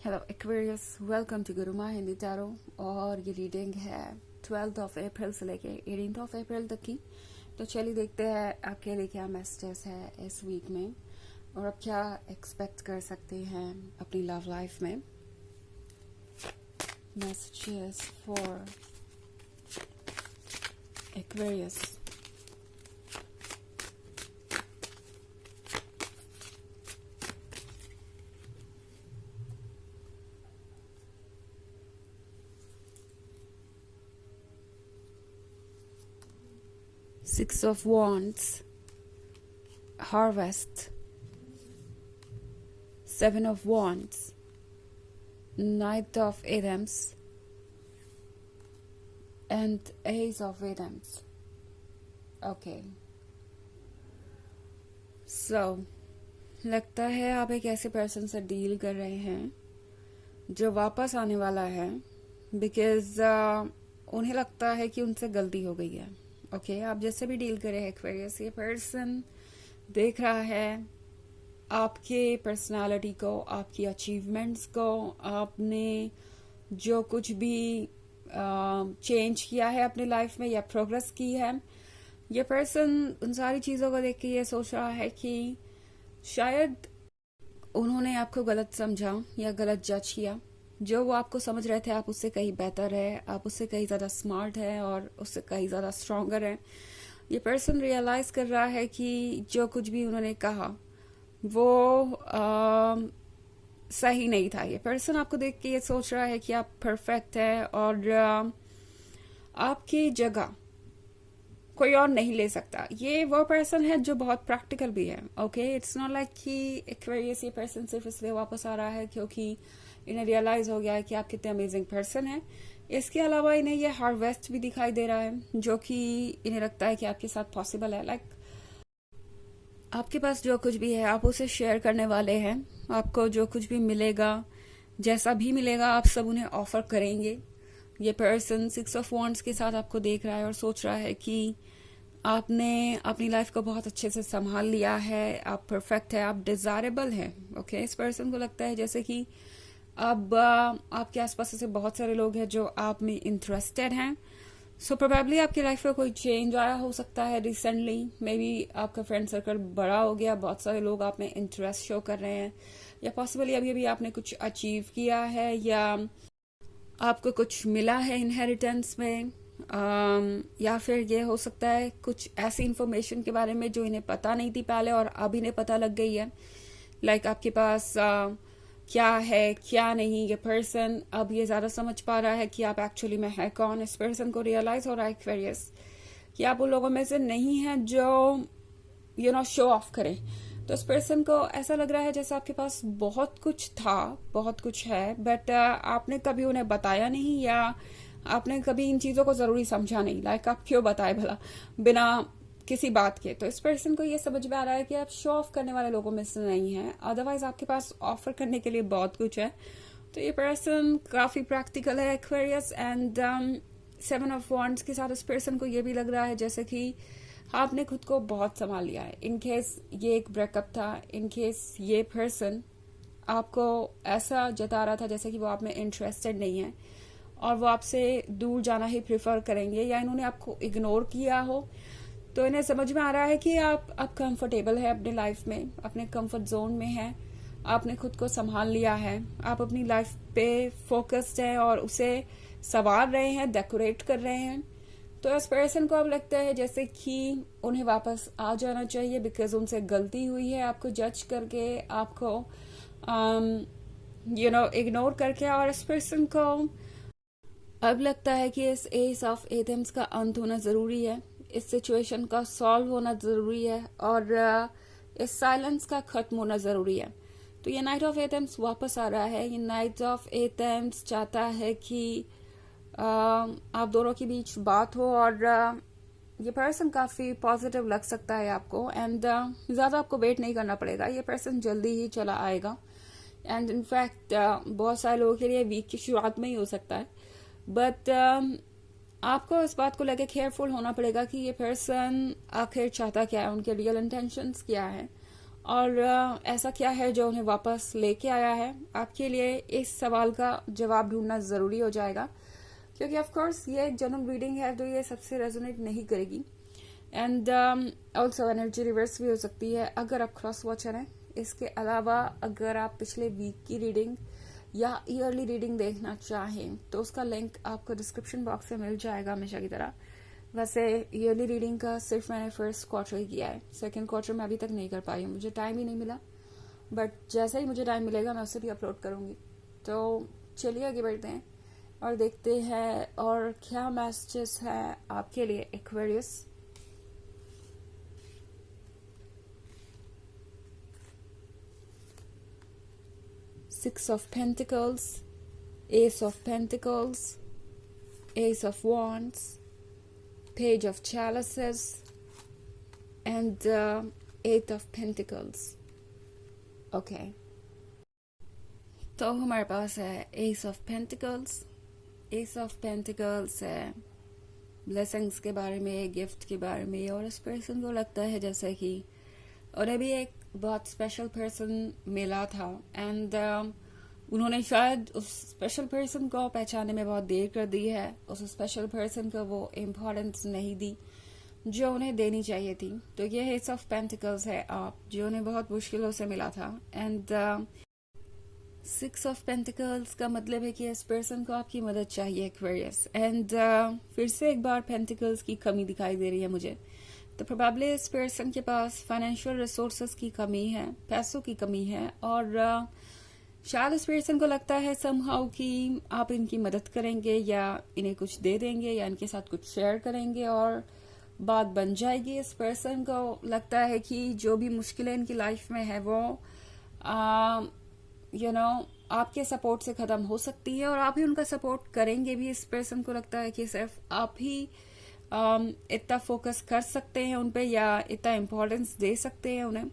Hello Aquarius, welcome to Guruma Hindi tarot. और ये reading है 12th ऑफ अप्रैल से लेके 18th ऑफ अप्रैल तक की। तो चलिए देखते हैं आपके लिए क्या मैसेजेस है इस वीक में और आप क्या एक्सपेक्ट कर सकते हैं अपनी लव लाइफ में। Messages for Aquarius. Six of Wands, Harvest, Seven of Wands, Knight of Items, and Ace of Items. Okay. So, लगता है आप एक ऐसे पर्सन से डील कर रहे हैं जो वापस आने वाला है बिकॉज उन्हें लगता है कि उनसे गलती हो गई है। ओके, आप जैसे भी डील करें एक्वेरियस, ये पर्सन देख रहा है आपके पर्सनालिटी को, आपकी अचीवमेंट्स को, आपने जो कुछ भी चेंज किया है अपनी लाइफ में या प्रोग्रेस की है। ये पर्सन उन सारी चीज़ों को देख के ये सोच रहा है कि शायद उन्होंने आपको गलत समझा या गलत जज किया। जो वो आपको समझ रहे थे आप उससे कहीं बेहतर है, आप उससे कहीं ज़्यादा स्मार्ट है और उससे कहीं ज़्यादा स्ट्रॉन्गर है। ये पर्सन रियलाइज कर रहा है कि जो कुछ भी उन्होंने कहा वो सही नहीं था। ये पर्सन आपको देख के ये सोच रहा है कि आप परफेक्ट है और आपकी जगह कोई और नहीं ले सकता। ये वो पर्सन है जो बहुत प्रैक्टिकल भी है। ओके, इट्स नॉट लाइक कि एक्वेरियस ये पर्सन सिर्फ इसलिए वापस आ रहा है क्योंकि इन्हें रियलाइज हो गया है कि आप कितने अमेजिंग पर्सन हैं। इसके अलावा इन्हें ये हार्वेस्ट भी दिखाई दे रहा है जो कि इन्हें लगता है कि आपके साथ पॉसिबल है। लाइक आपके पास जो कुछ भी है आप उसे शेयर करने वाले हैं। आपको जो कुछ भी मिलेगा, जैसा भी मिलेगा, आप सब उन्हें ऑफर करेंगे। ये पर्सन 6 ऑफ वॉन्ड्स के साथ आपको देख रहा है और सोच रहा है कि आपने अपनी लाइफ को बहुत अच्छे से संभाल लिया है, आप परफेक्ट है, आप डिजायरेबल हैं। ओके, इस पर्सन को लगता है जैसे कि अब आपके आसपास ऐसे बहुत सारे लोग हैं जो आप में इंटरेस्टेड हैं। सो प्रोबेबली आपकी लाइफ में कोई चेंज आया हो सकता है रिसेंटली। मे बी आपका फ्रेंड सर्कल बड़ा हो गया, बहुत सारे लोग आप में इंटरेस्ट शो कर रहे हैं, या पॉसिबली अभी अभी आपने कुछ अचीव किया है या आपको कुछ मिला है इनहेरिटेंस में। या फिर ये हो सकता है कुछ ऐसी इंफॉर्मेशन के बारे में जो इन्हें पता नहीं थी पहले और अब इन्हें पता लग गई है। लाइक आपके पास क्या है क्या नहीं, ये पर्सन अब ये ज्यादा समझ पा रहा है कि आप एक्चुअली में है कौन। इस पर्सन को रियलाइज हो रहा है एक्वेरियस कि आप उन लोगों में से नहीं है जो शो ऑफ करें। तो इस पर्सन को ऐसा लग रहा है जैसे आपके पास बहुत कुछ था, बहुत कुछ है, बट आपने कभी उन्हें बताया नहीं या आपने कभी इन चीजों को जरूरी समझा नहीं। लाइक आप क्यों बताए भला बिना किसी बात के। तो इस पर्सन को ये समझ में आ रहा है कि आप शो ऑफ करने वाले लोगों में से नहीं है, अदरवाइज आपके पास ऑफर करने के लिए बहुत कुछ है। तो ये पर्सन काफी प्रैक्टिकल है एक्वेरियस। एंड 7 ऑफ वॉन्ड्स के साथ इस पर्सन को ये भी लग रहा है जैसे कि आपने खुद को बहुत संभाल लिया है। इन केस ये एक ब्रेकअप था, इन केस ये पर्सन आपको ऐसा जता रहा था जैसे कि वो आप में इंटरेस्टेड नहीं है और वो आपसे दूर जाना ही प्रेफर करेंगे, या इन्होंने आपको इग्नोर किया हो, तो इन्हें समझ में आ रहा है कि आप कंफर्टेबल है अपने लाइफ में, अपने कंफर्ट जोन में है, आपने खुद को संभाल लिया है, आप अपनी लाइफ पे फोकस्ड हैं और उसे संवार रहे हैं, डेकोरेट कर रहे हैं। तो इस पर्सन को अब लगता है जैसे कि उन्हें वापस आ जाना चाहिए बिकॉज उनसे गलती हुई है आपको जज करके, आपको इग्नोर करके। और इस पर्सन को अब लगता है कि इस एस ऑफ एथम्स का अंत होना जरूरी है, इस सिचुएशन का सॉल्व होना जरूरी है और इस साइलेंस का खत्म होना जरूरी है। तो ये नाइट ऑफ एथम्स वापस आ रहा है। ये नाइट ऑफ एथम्स चाहता है कि आप दोनों के बीच बात हो और ये पर्सन काफी पॉजिटिव लग सकता है आपको। एंड ज्यादा आपको वेट नहीं करना पड़ेगा, ये पर्सन जल्दी ही चला आएगा। एंड इनफैक्ट बहुत सारे लोगों के लिए वीक की शुरुआत में ही हो सकता है, बट आपको इस बात को लेकर केयरफुल होना पड़ेगा कि ये पर्सन आखिर चाहता क्या है, उनके रियल इंटेंशंस क्या है और ऐसा क्या है जो उन्हें वापस लेके आया है, आपके लिए इस सवाल का जवाब ढूंढना जरूरी हो जाएगा, क्योंकि ऑफ कोर्स ये एक जनरल रीडिंग है तो ये सबसे रेजोनेट नहीं करेगी। एंड ऑल्सो एनर्जी रिवर्स भी हो सकती है अगर आप क्रॉस वॉचर हैं। इसके अलावा अगर आप पिछले वीक की रीडिंग या ईयरली रीडिंग देखना चाहें तो उसका लिंक आपको डिस्क्रिप्शन बॉक्स में मिल जाएगा हमेशा की तरह। वैसे ईयरली रीडिंग का सिर्फ मैंने फर्स्ट क्वार्टर ही किया है, सेकंड क्वार्टर में अभी तक नहीं कर पाई हूँ, मुझे टाइम ही नहीं मिला। बट जैसे ही मुझे टाइम मिलेगा मैं उसे भी अपलोड करूँगी। तो चलिए आगे बढ़ते हैं और देखते हैं और क्या मैसेजेस हैं आपके लिए Aquarius. Six of Pentacles, Ace of Pentacles, Ace of Wands, Page of Chalices, and Eight of Pentacles. Okay. तो हमारे पास है Ace of Pentacles. Ace of Pentacles है ब्लेसिंग्स के बारे में, गिफ्ट के बारे में, और इस पर्सन को लगता है जैसे कि उन्हें भी एक बहुत स्पेशल पर्सन मिला था एंड उन्होंने शायद उस स्पेशल पर्सन को पहचानने में बहुत देर कर दी है। उस स्पेशल पर्सन को वो इम्पोर्टेंस नहीं दी जो उन्हें देनी चाहिए थी। तो ये एस ऑफ पेंटिकल्स है आप, जो उन्हें बहुत मुश्किलों से मिला था। एंड सिक्स ऑफ पेंटिकल्स का मतलब है कि इस पर्सन को आपकी मदद चाहिए एक्वेरियस। एंड फिर से एक बार पेंटिकल्स की कमी दिखाई दे रही है मुझे। तो प्रोबेबली इस पर्सन के पास फाइनेंशियल रिसोर्सेज की कमी है, पैसों की कमी है, और शायद इस पर्सन को लगता है समहाउ कि आप इनकी मदद करेंगे या इन्हें कुछ दे देंगे या इनके साथ कुछ शेयर करेंगे और बात बन जाएगी। इस पर्सन को लगता है कि जो भी मुश्किलें इनकी लाइफ में है वो आपके सपोर्ट से खत्म हो सकती है और आप ही उनका सपोर्ट करेंगे भी। इस पर्सन को लगता है कि सिर्फ आप ही इतना फोकस कर सकते हैं उन पे या इतना इम्पोर्टेंस दे सकते हैं उन्हें।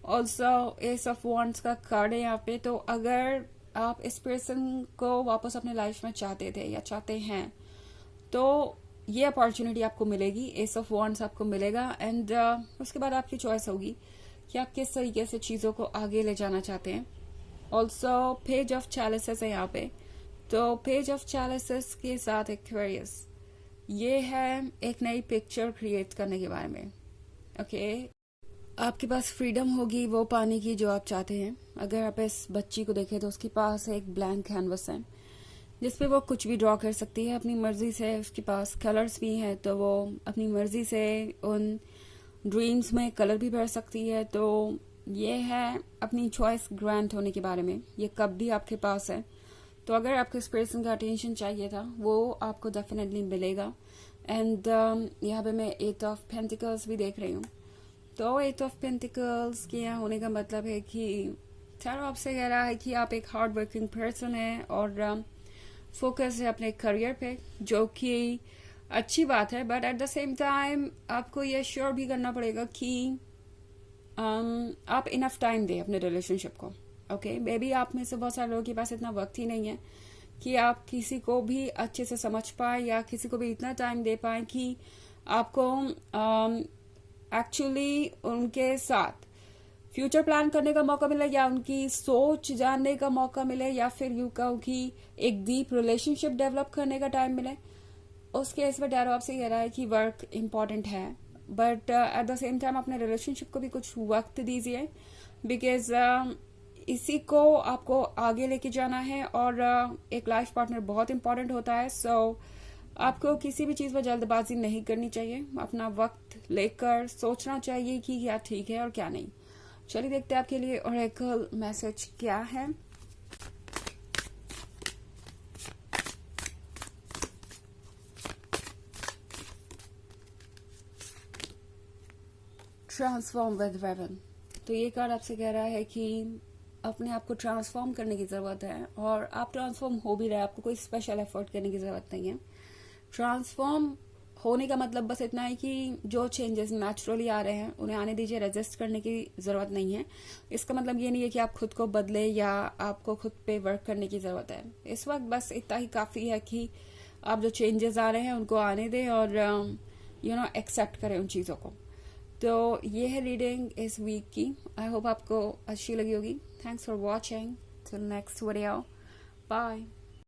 ऑल्सो एस ऑफ वॉन्ड्स का कार्ड है यहाँ पे। तो अगर आप इस पर्सन को वापस अपने लाइफ में चाहते थे या चाहते हैं तो ये अपॉर्चुनिटी आपको मिलेगी, एस ऑफ वॉन्ड्स आपको मिलेगा। एंड उसके बाद आपकी चॉइस होगी कि आप किस तरीके से चीजों को आगे ले जाना चाहते हैं। ऑल्सो पेज ऑफ चैलिसेस है यहाँ पे। तो पेज ऑफ चैलिसेस के साथ एक्वेरियस, ये है एक नई पिक्चर क्रिएट करने के बारे में। ओके आपके पास फ्रीडम होगी वो पाने की जो आप चाहते हैं। अगर आप इस बच्ची को देखें तो उसके पास एक ब्लैंक कैनवस है जिसपे वो कुछ भी ड्रॉ कर सकती है अपनी मर्जी से। उसके पास कलर्स भी हैं तो वो अपनी मर्जी से उन ड्रीम्स में कलर भी भर सकती है। तो ये है अपनी चॉइस ग्रांट होने के बारे में। ये कब भी आपके पास है। तो अगर आपको इस पर्सन का अटेंशन चाहिए था वो आपको डेफिनेटली मिलेगा। एंड यहाँ पे मैं एट ऑफ पेंटिकल्स भी देख रही हूँ। तो एट ऑफ पेंटिकल्स के यहाँ होने का मतलब है कि टैरो आपसे कह रहा है कि आप एक हार्ड वर्किंग पर्सन है और फोकस है अपने करियर पे, जो कि अच्छी बात है। But at the same time आपको ये श्योर भी करना पड़ेगा कि आप इनफ टाइम दें अपने रिलेशनशिप को। ओके मे बी आप में से बहुत सारे लोगों के पास इतना वक्त ही नहीं है कि आप किसी को भी अच्छे से समझ पाए या किसी को भी इतना टाइम दे पाए कि आपको एक्चुअली उनके साथ फ्यूचर प्लान करने का मौका मिले या उनकी सोच जानने का मौका मिले या फिर यूं कहूं कि एक डीप रिलेशनशिप डेवलप करने का टाइम मिले। उस केस में टैरो आपसे कह रहा है कि वर्क इम्पॉर्टेंट है but at the same time अपने रिलेशनशिप को भी कुछ वक्त दीजिए बिकॉज इसी को आपको आगे लेके जाना है और एक लाइफ पार्टनर बहुत इंपॉर्टेंट होता है। सो आपको किसी भी चीज में जल्दबाजी नहीं करनी चाहिए, अपना वक्त लेकर सोचना चाहिए कि क्या ठीक है और क्या नहीं। चलिए देखते हैं आपके लिए ओरेकल मैसेज क्या है। Transform with raven. तो ये कार्ड आपसे कह रहा है कि अपने आप को ट्रांसफॉर्म करने की जरूरत है और आप ट्रांसफॉर्म हो भी रहे हैं, आपको कोई स्पेशल एफर्ट करने की जरूरत नहीं है। ट्रांसफॉर्म होने का मतलब बस इतना है कि जो चेंजेस नेचुरली आ रहे हैं उन्हें आने दीजिए, रेजिस्ट करने की जरूरत नहीं है। इसका मतलब ये नहीं है कि आप खुद को बदले या आपको खुद पे वर्क करने की जरूरत है। इस वक्त बस इतना ही काफी है कि आप जो चेंजेस आ रहे हैं उनको आने दें और एक्सेप्ट करें उन चीजों को। तो ये है रीडिंग इस वीक की। आई होप आपको अच्छी लगी होगी। Thanks for watching. Till next video, bye.